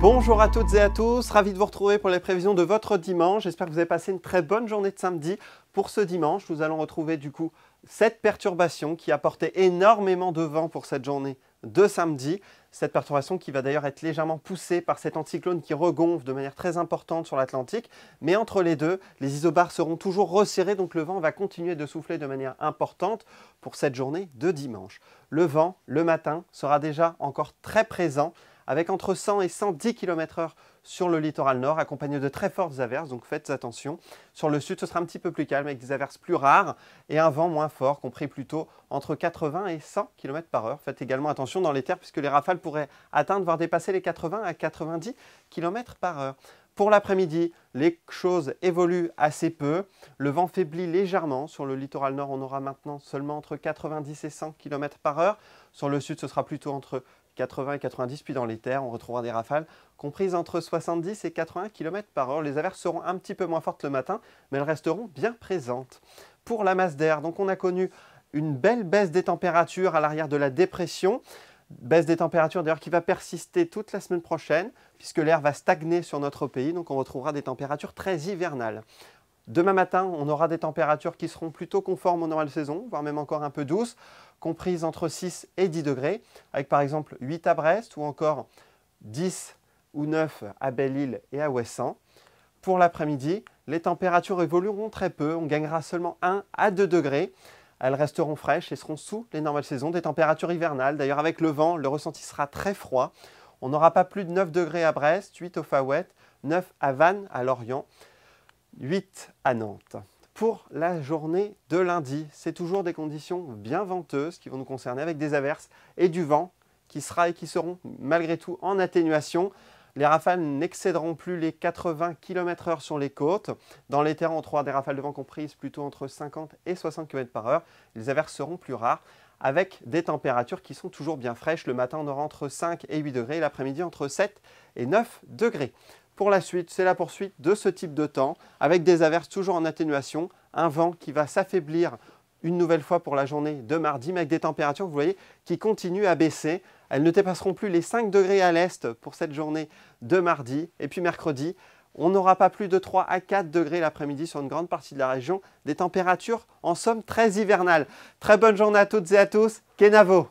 Bonjour à toutes et à tous, ravi de vous retrouver pour les prévisions de votre dimanche. J'espère que vous avez passé une très bonne journée de samedi. Pour ce dimanche, nous allons retrouver du coup cette perturbation qui a porté énormément de vent pour cette journée de samedi. Cette perturbation qui va d'ailleurs être légèrement poussée par cet anticyclone qui regonfle de manière très importante sur l'Atlantique. Mais entre les deux, les isobars seront toujours resserrés, donc le vent va continuer de souffler de manière importante pour cette journée de dimanche. Le vent, le matin, sera déjà encore très présent, avec entre 100 et 110 km/h sur le littoral nord, accompagné de très fortes averses, donc faites attention. Sur le sud, ce sera un petit peu plus calme, avec des averses plus rares et un vent moins fort, compris plutôt entre 80 et 100 km/h. Faites également attention dans les terres, puisque les rafales pourraient atteindre, voire dépasser les 80 à 90 km/h. Pour l'après-midi, les choses évoluent assez peu. Le vent faiblit légèrement. Sur le littoral nord, on aura maintenant seulement entre 90 et 100 km/h. Sur le sud, ce sera plutôt entre 80 et 90, puis dans les terres, on retrouvera des rafales comprises entre 70 et 80 km/h. Les averses seront un petit peu moins fortes le matin, mais elles resteront bien présentes. Pour la masse d'air, donc on a connu une belle baisse des températures à l'arrière de la dépression. Baisse des températures d'ailleurs qui va persister toute la semaine prochaine, puisque l'air va stagner sur notre pays, donc on retrouvera des températures très hivernales. Demain matin, on aura des températures qui seront plutôt conformes aux normales saisons, voire même encore un peu douces, comprises entre 6 et 10 degrés, avec par exemple 8 à Brest ou encore 10 ou 9 à Belle-Île et à Ouessant. Pour l'après-midi, les températures évolueront très peu, on gagnera seulement 1 à 2 degrés. Elles resteront fraîches et seront sous les normales saisons, des températures hivernales. D'ailleurs, avec le vent, le ressenti sera très froid. On n'aura pas plus de 9 degrés à Brest, 8 au Fawet, 9 à Vannes, à Lorient, 8 à Nantes. Pour la journée de lundi, c'est toujours des conditions bien venteuses qui vont nous concerner, avec des averses et du vent qui sera et qui seront malgré tout en atténuation. Les rafales n'excéderont plus les 80 km/h sur les côtes. Dans les terrains, on trouvera des rafales de vent comprises plutôt entre 50 et 60 km/h. Les averses seront plus rares, avec des températures qui sont toujours bien fraîches. Le matin, on aura entre 5 et 8 degrés, l'après-midi entre 7 et 9 degrés. Pour la suite, c'est la poursuite de ce type de temps, avec des averses toujours en atténuation, un vent qui va s'affaiblir une nouvelle fois pour la journée de mardi, mais avec des températures, vous voyez, qui continuent à baisser. Elles ne dépasseront plus les 5 degrés à l'est pour cette journée de mardi. Et puis mercredi, on n'aura pas plus de 3 à 4 degrés l'après-midi sur une grande partie de la région. Des températures, en somme, très hivernales. Très bonne journée à toutes et à tous. Kenavo!